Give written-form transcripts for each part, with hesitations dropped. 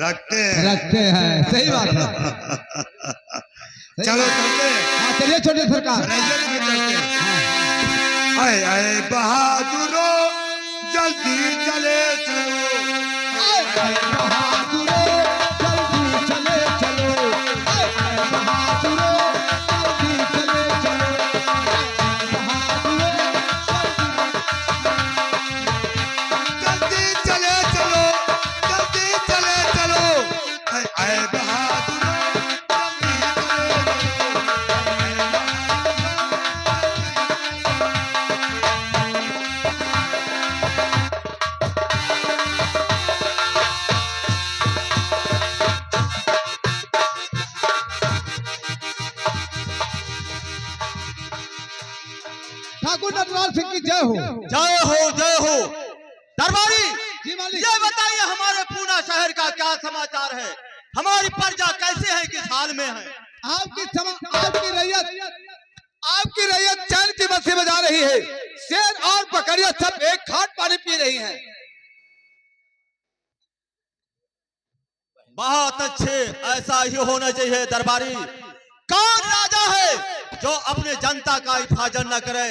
रखते हैं। सही बात है। चलो चलते हैं। हाँ चलिए छोटे सरकार। आए आए बहादुरो जल्दी चले चलो। आए आए बहादुरो जल्दी चले चलो। आए आए बहादुरो जल्दी चले चलो। जल्दी चले चलो, जल्दी चले चलो। आए आए बहादुरो जल्दी ठाकुर नटवार सिंह की जय हो। जय हो जय हो। दरबारी जी मालिक। ये बताइए हमारे पूना शहर का क्या समाचार है? हमारी प्रजा कैसे है, किस हाल में है? आपकी रैयत चैन की बस्ती बजा रही है। शेर और बकरियां सब एक घाट पानी पी रही हैं। बहुत अच्छे, ऐसा ही होना चाहिए दरबारी। कौन राजा है जो अपने जनता का हिफाजत न करे?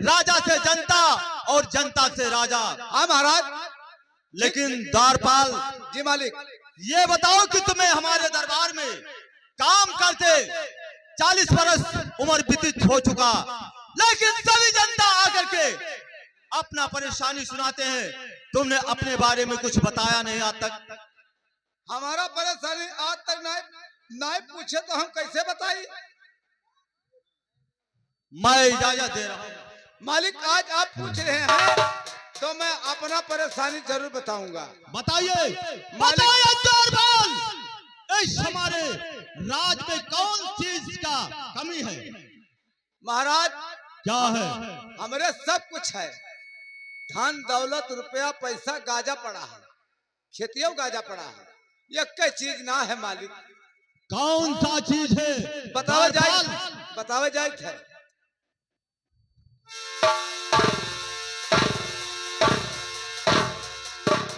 राजा से जनता और जनता से राजा। हाँ महाराज। लेकिन द्वारपाल जी मालिक। ये बताओ कि तुम्हें हमारे दरबार में काम करते 40 बरस उम्र व्यतीत हो चुका, लेकिन सभी जनता आकर के अपना परेशानी सुनाते हैं। तुमने अपने बारे में कुछ बताया नहीं आज तक। हमारा परेशानी आज तक नहीं पूछे तो हम कैसे बताइए? मैं इजाजत दे रहा हूँ। मालिक आज आप पूछ रहे हैं तो मैं अपना परेशानी जरूर बताऊंगा। बताइए बताइए द्वारपाल, इस हमारे राज में कौन चीज का कमी है? महाराज क्या है? हमारे सब कुछ है। धन दौलत रुपया पैसा गाजा पड़ा है, खेतियों गाजा पड़ा है। ये कई चीज ना है मालिक। कौन सा चीज है? बतावे जाए है।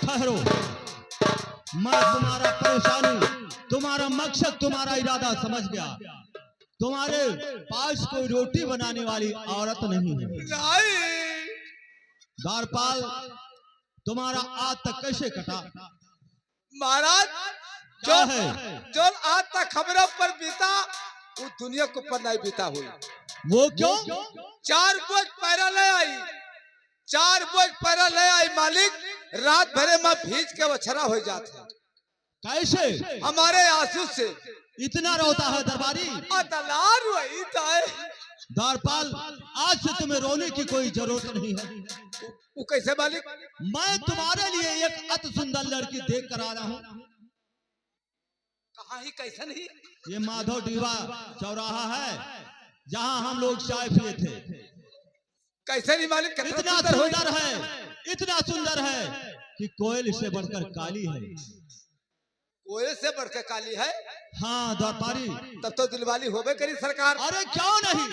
ठहरो, मैं तुम्हारा परेशानी, तुम्हारा मकसद, तुम्हारा इरादा समझ गया। तुम्हारे पास कोई रोटी बनाने वाली औरत नहीं है। द्वारपाल, तुम्हारा आज तक कैसे कटा? महाराज क्या है? जो आज तक खबरों पर बीता वो दुनिया को पर नहीं बीता हुई। वो क्यों? 4 बोझ पैरा ले आई, 4 बोझ पैरा ले आई मालिक। रात भरे में भीज के वछरा हो जाते हैं। कैसे? हमारे आंसू से इतना रोता है दरबारी? द्वारपाल, आज से तुम्हें रोने की कोई जरूरत नहीं है। वो कैसे मालिक? मैं तुम्हारे लिए एक अति सुंदर लड़की देख कर आ रहा हूँ। कहाँ ही कैसे नहीं? ये माधव डीवा चौराहा है जहाँ हम लोग चाय पिए थे। कैसे नहीं मालिक? इतना सुंदर है, इतना सुंदर है कि कोयल से बढ़कर काली है। कोयल से बढ़कर काली है? हाँ द्वारपाली। तब तो दिलवाली होबे करी सरकार। अरे क्यों नहीं?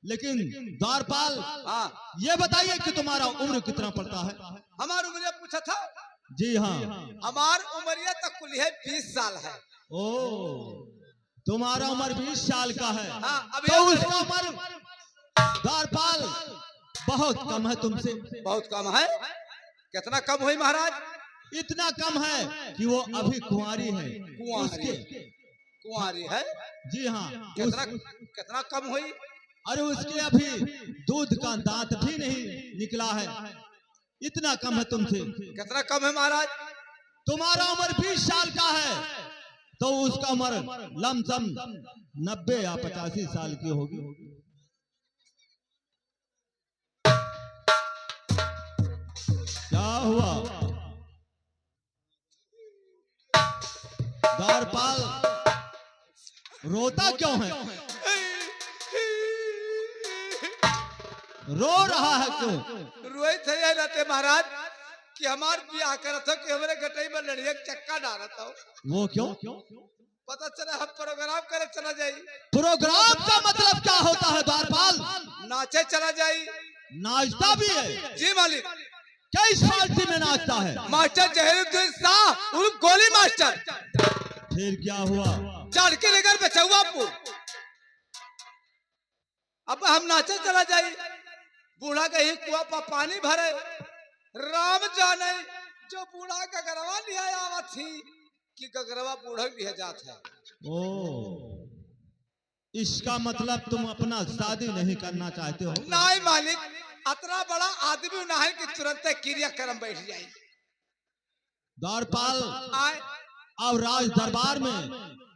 लेकिन द्वारपाल, हाँ ये बताइए कि तुम्हारा उम्र कितना पड़ता है? हमारी उम्र पूछा था। जी हाँ। हमार उम्र तक कुल है 20 साल है। ओ, तुम्हारा उम्र 20 साल का है। हाँ, अभी तो उसका उम्र द्वारपाल बहुत कम है तुमसे। बहुत कम है? कितना कम हुई महाराज? इतना कम है कि वो अभी कुंवारी है। कुंवारी है? जी हाँ। कितना कम हुई? अरे उसके अभी दूध का दांत भी नहीं निकला है। इतना कम है तुमसे। कितना कम है महाराज? तुम्हारा उम्र 20 साल का है तो उसका उम्र लमसम 90 या 85 साल की होगी। क्या हुआ द्वारपाल, रोता क्यों है? रो रहा है क्यों? रोहित है रहते महाराज कि हमार ब्याह करत हो कि हमारे गटई में लड़िया चक्का डालत हो। वो क्यों? पता चला हम प्रोग्राम करे चला जाई। प्रोग्राम का मतलब क्या होता है द्वारपाल? नाचे चला जाई। नाचता भी है? जी मालिक। किस फालतू में नाचता है? मास्टर जहीरुद्दीन शाह उर्फ गोली मास्टर। फिर क्या हुआ? चढ़ के लेकर बचौआपुर। अब हम नाचे चला जाए, बूढ़ा कहीं कुआ पर पानी भरे, राम जाने जो बूढ़ा गगरवा लिया आवत थी कि गगरवा बूढ़ा लिया जात है। ओ, इसका मतलब तुम अपना शादी नहीं करना चाहते हो? नहीं मालिक, इतना बड़ा आदमी नहीं कि तुरंत क्रिया कर्म बैठ जाए। द्वारपाल आए और राज दरबार में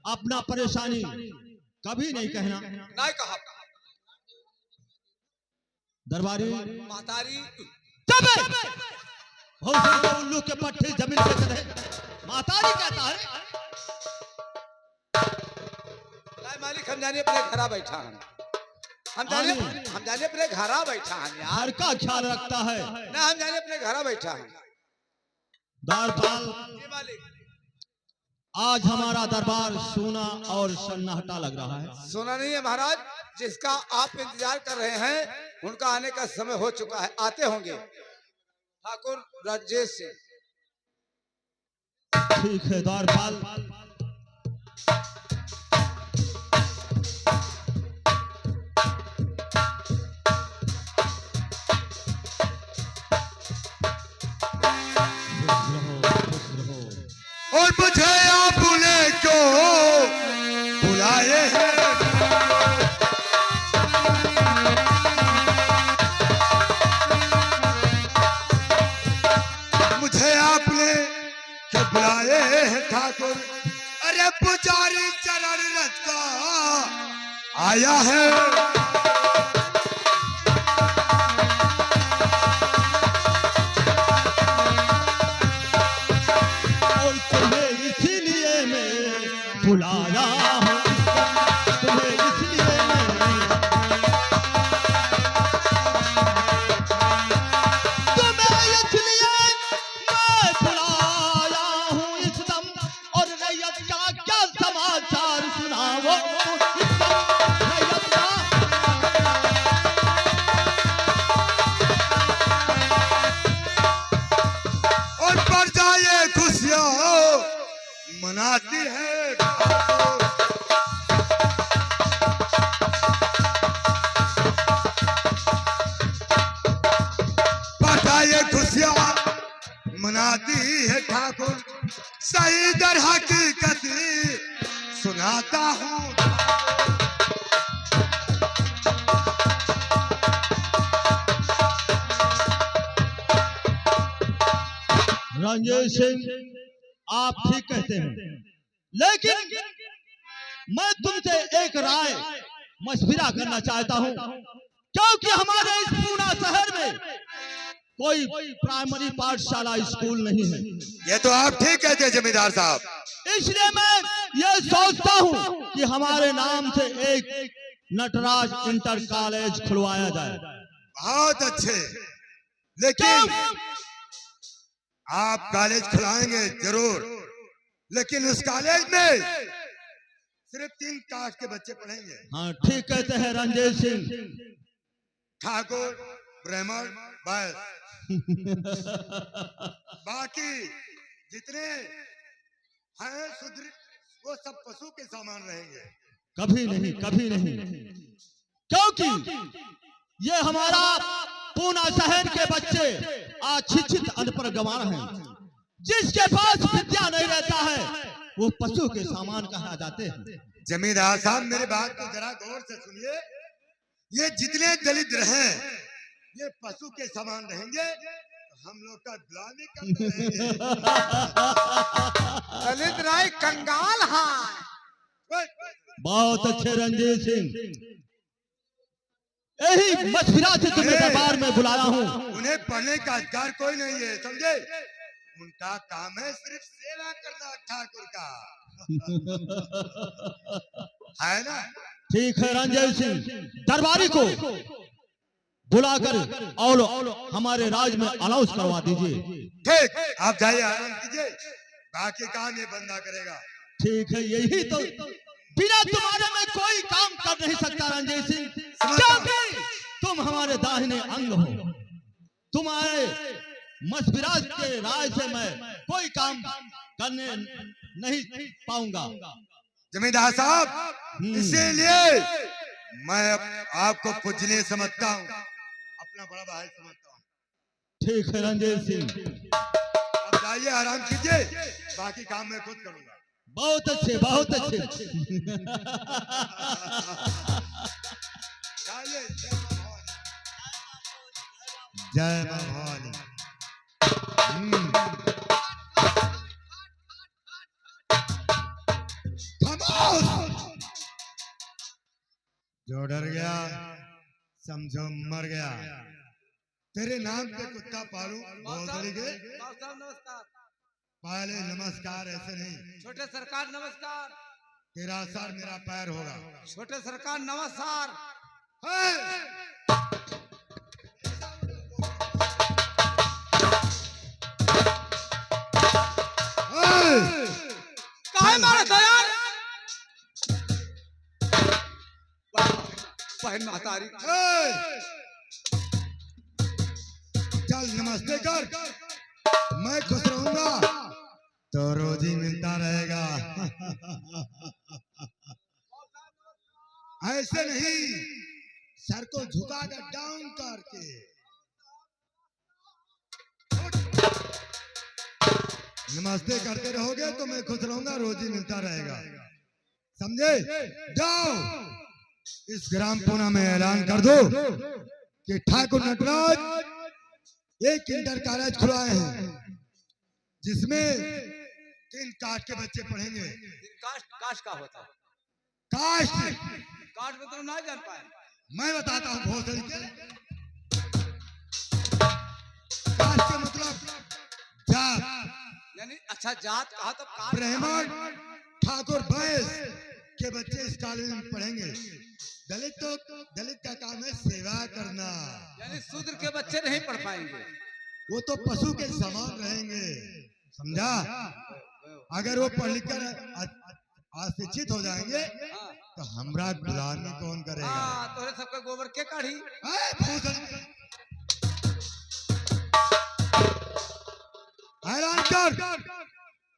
अपना परेशानी कभी नहीं कहना। नहीं कहा दरबारी महतारी। उल्लू के पट्टे जमीन पे चढ़े महतारी कहता है। नहीं मालिक, हम जाने अपने घरा बैठा हम जाने अपने घरा बैठा हम यार। हर का ख्याल रखता है ना, हम जाने अपने घरा बैठा हम। द्वारपाल, ये मालिक आज हमारा दरबार सूना और सन्नाटा लग रहा है। सुना नहीं है महाराज, जिसका आप इंतजार कर रहे हैं उनका आने का समय हो चुका है, आते होंगे ठाकुर राजेश सिंह। ठीक है द्वारपाल, और मुझे आपने क्यों बुलाए हैं? मुझे आपने क्यों बुलाए हैं ठाकुर? अरे पुजारी चरण रथ का आया है। बुलाया हूँ तुम्हें इसलिए मैं बुलाया हूँ इसदम, और रैयत का क्या समाचार सुनाओ रैयत का। और प्रजा ये खुशियाँ मनाती है। ये खुशियाँ मनाती है ठाकुर, सही दर हकीकत सुनाता हूँ। रंजीत सिंह, आप ठीक कहते हैं, लेकिन मैं तुमसे एक राय मशविरा करना चाहता हूं, क्योंकि हमारे इस पूना शहर में कोई प्राइमरी पाठशाला स्कूल नहीं है। ये तो आप ठीक कहते हैं जमींदार साहब, इसलिए मैं ये सोचता हूं कि हमारे नाम से एक नटराज इंटर कॉलेज खुलवाया जाए। बहुत अच्छे, लेकिन आप कॉलेज खुलाएंगे जरूर, लेकिन उस कॉलेज में सिर्फ 3 कास्ट के बच्चे पढ़ेंगे। हाँ ठीक कहते हैं रंजीत सिंह, ठाकुर, ब्राह्मण, वैश्य। बाकी जितने हैं शूद्र वो सब पशु के समान रहेंगे। कभी नहीं, कभी नहीं, क्योंकि ये हमारा पूना शहर के बच्चे अशिक्षित अनपढ़ गंवार हैं। जिसके पास विद्या नहीं रहता है वो पशु के समान कहा जाते हैं। जमींदार साहब, मेरे बात को जरा गौर से सुनिए। ये जितने दलित हैं ये पशु के समान रहेंगे, तो हम लोग का गुलामी करते रहेंगे। दलित राय कंगाल है। बहुत अच्छे रंजीत सिंह, यही मशविरा से तुम्हें दरबार में बुलाया हूँ। उन्हें पढ़ने का अधिकार कोई नहीं है, समझे? उनका काम है सिर्फ सेवा करना ठाकुर का। है ना? ठीक है रंजीत सिंह, दरबारी को बुलाकर और हमारे राज में अनाउंस करवा दीजिए। ठीक, आप जाइए, आराम कीजिए, बाकी काम ये बंदा करेगा। ठीक है, यही तो बिना तुम्हारे में कोई काम कर नहीं सकता रंजीत सिंह, क्योंकि तुम हमारे दाहिने अंग हो। तुम्हारे मशविराज के राय से मैं कोई काम करने नहीं पाऊंगा। जमींदार साहब, इसीलिए मैं आपको पूजनीय समझता हूँ, अपना बड़ा भाई समझता हूँ। ठीक है रंजीत सिंह, अब जाइए, आराम कीजिए, बाकी काम मैं खुद करूंगा। बहुत अच्छे, बहुत अच्छे। जाइए। जय मां भवानी। खामोश! जो डर गया समझो मर गया। तेरे नाम पे कुत्ता पालू भोसड़ी के। नमस्कार। पहले नमस्कार ऐसे नहीं, छोटे सरकार नमस्कार। तेरा सर मेरा पैर होगा। छोटे सरकार नमस्कार। काहे मारा था यार? बहन महतारी। चल नमस्ते कर, मैं खुश रहूंगा तो रोजी मिलता रहेगा। ऐसे नहीं, सर को झुकाकर डाउन करके। नमस्ते करते रहोगे तो मैं खुश रहूंगा, रोजी मिलता रहेगा, समझे? जाओ, इस ग्राम पूना में ऐलान कर दो कि ठाकुर नटराज एक इंटर कॉलेज खुलवाए हैं, जिसमें 3 कास्ट के बच्चे पढ़ेंगे। कास्ट का होता है? कास्ट कास्ट मतलब ना जान पाए। मैं बताता हूँ भोसड़ी के। कास्ट के मतलब जात, यानी अच्छा जात कहा तो कास्ट। ब्राह्मण, ठाकुर, वैश्य के बच्चे इस कॉलेज में पढ़ेंगे। दलित का काम है सेवा करना। यानी शूद्र के बच्चे नहीं पढ़ पाएंगे, वो तो पशु के समान रहेंगे, समझा? अगर वो पढ़ लिख कर अशिक्षित हो जाएंगे तो हमरा गुलामी कौन करेगा? हाँ, तोरे सबका गोबर के काढ़ी। ऐलान कर,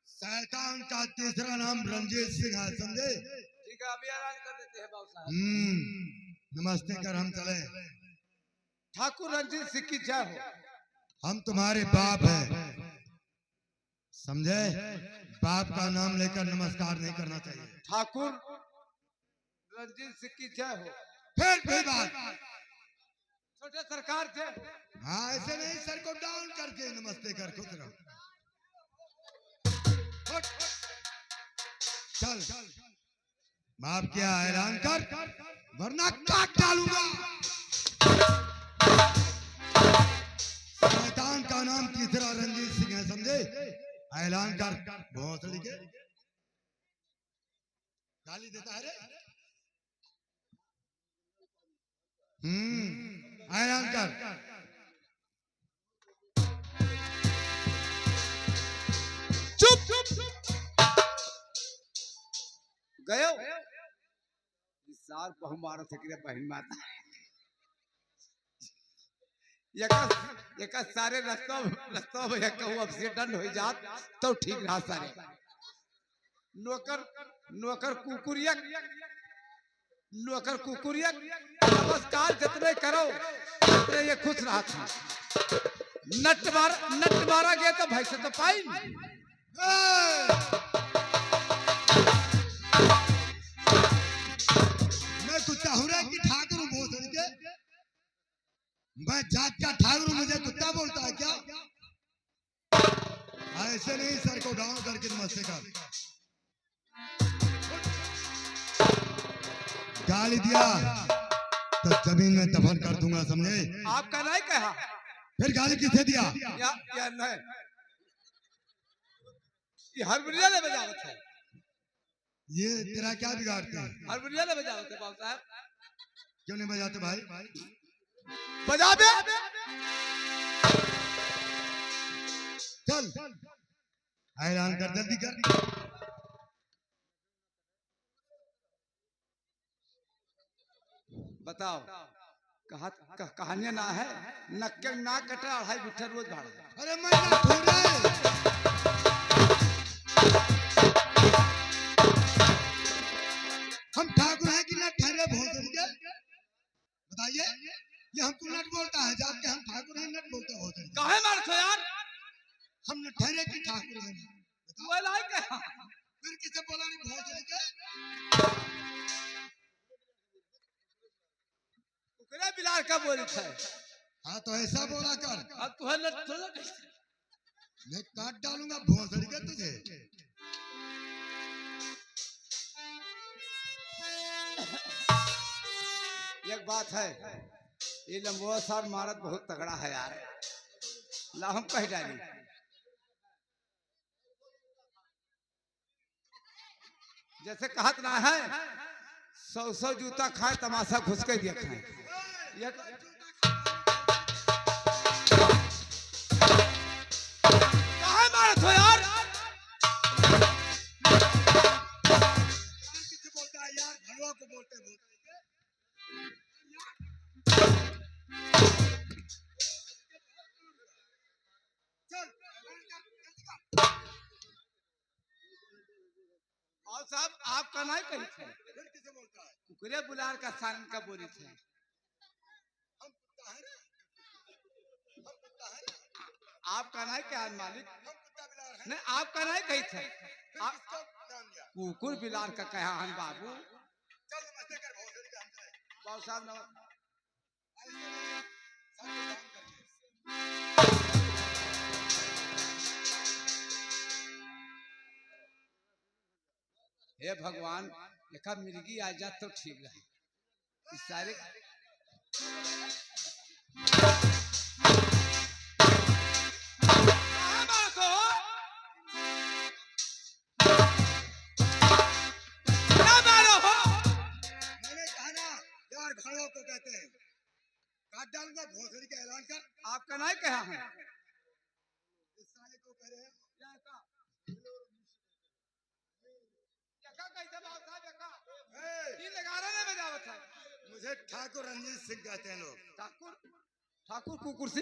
शैतान का तीसरा नाम रंजीत सिंह है, समझे? ठीक है, अभी ऐलान कर देते हैं बाबू साहब। नमस्ते कर हम चले। ठाकुर रंजीत सिंह की जय हो। हम तुम्हारे बाप हैं, समझे? बाप का नाम लेकर नमस्कार नहीं करना चाहिए। ठाकुर रंजीत सिंह की जय हो। फिर कोई बात? छोटे सरकार थे। हाँ, ऐसे नहीं, सर को डाउन करके नमस्ते कर, खुद रहो। चल, बाप क्या ऐलान कर, वरना काट डालूंगा। शैतान का नाम तीसरा रंजीत सिंह है, समझे? ऐलान कर भोसड़ी के। गाली देता है रे। ऐलान कर। चुप गयो। इस साल बहु मारो थे कि बहन माता। एक सारे रस्तों में एक एक्सीडेंट हो जात तो ठीक रहा सारे। नौकर कुकुरिया नमस्कार जितने करो उतने ये खुश रहा था। नट मारा गया तो भाई से तो पाई। मैं कुत्ता हूँ रे कि ठाकुर हूँ भोसड़ी के? मैं जात का ठाकुर हूँ, मुझे कुत्ता बोलता है क्या? ऐसे नहीं, सर को डाउन करके नमस्ते कर। गाली दिया तो जमीन में दफन कर दूंगा, समझे? आपका नहीं कहा। फिर गाली किसे दिया? या नहीं, ये हारमोनियम ले बजावत है। ये तेरा क्या बिगाड़ते हैं? हारमोनियम ले बजावत है बाबू साहब। क्यों नहीं बजाते भाई? बजा बे। चल ऐलान कर, जल्दी कर। बताओ कहानियां ना है, नक्के ना कटा 2.5 बिट्ठा रोज भाड़ा। अरे मैं ना थोड़ा है। हम ठाकुर हैं कि नट ठहरे भोसड़ी के? बताइए, ये हमको नट बोलता है, जाके हम ठाकुर हैं नट बोलते भोसड़ी के। काहे मारत हो यार? हम न ठहरे कि ठाकुर हैं। वो लाइक है। फिर किसे बोला नहीं भोसड़ी के? उकरे बिलार का बोली था। हाँ तो ऐसा बोला कर। अब तू है लट थोड़ा मैं काट डालूंगा भोसड़ी के तुझे। एक बात है, ये लंबुआ सार मारत बहुत तगड़ा है यार। ला हम कह डाली। जैसे कहत ना है, 100 जूता खाए तमाशा घुस के देखे। ये काहे मारत हो यार? किसे बोलता है यार? भड़वा को बोलते हैं भोसड़ी के। चल और साहब आपका नहीं कही थे। फिर किसे बोलता है? कुकरे बुलार का सान का बोली थे। हम कुत्ता है ना? हम कुत्ता है ना? आपका नहीं क्या मालिक? हम कुत्ता बिलार हैं। नहीं आपका नहीं कही थे। फिर किसको नाम दिया? कुकुर बिलार का कहा हन बाबू। चल नमस्ते कर भोसड़ी के हम जाए। बाबू साहब ऐसे नहीं, सब काम करके। हे भगवान, देखा मिर्गी आ जात तो ठीक रहे। इस सारे काहे मारत हो? क्या मारो हो? मैंने कहा ना यार घड़ों को कहते हैं। काट डालूंगा भोसड़ी का ऐलान कर। आपका नहीं कहा है। इस साले को कह रहे हैं। यका कैसे बाबू साहब यका? हे, ये नगारा नहीं बजावत है। मुझे ठाकुर रंजीत सिंह कहते हैं लोग। ठाकुर ठाकुर कुकुर से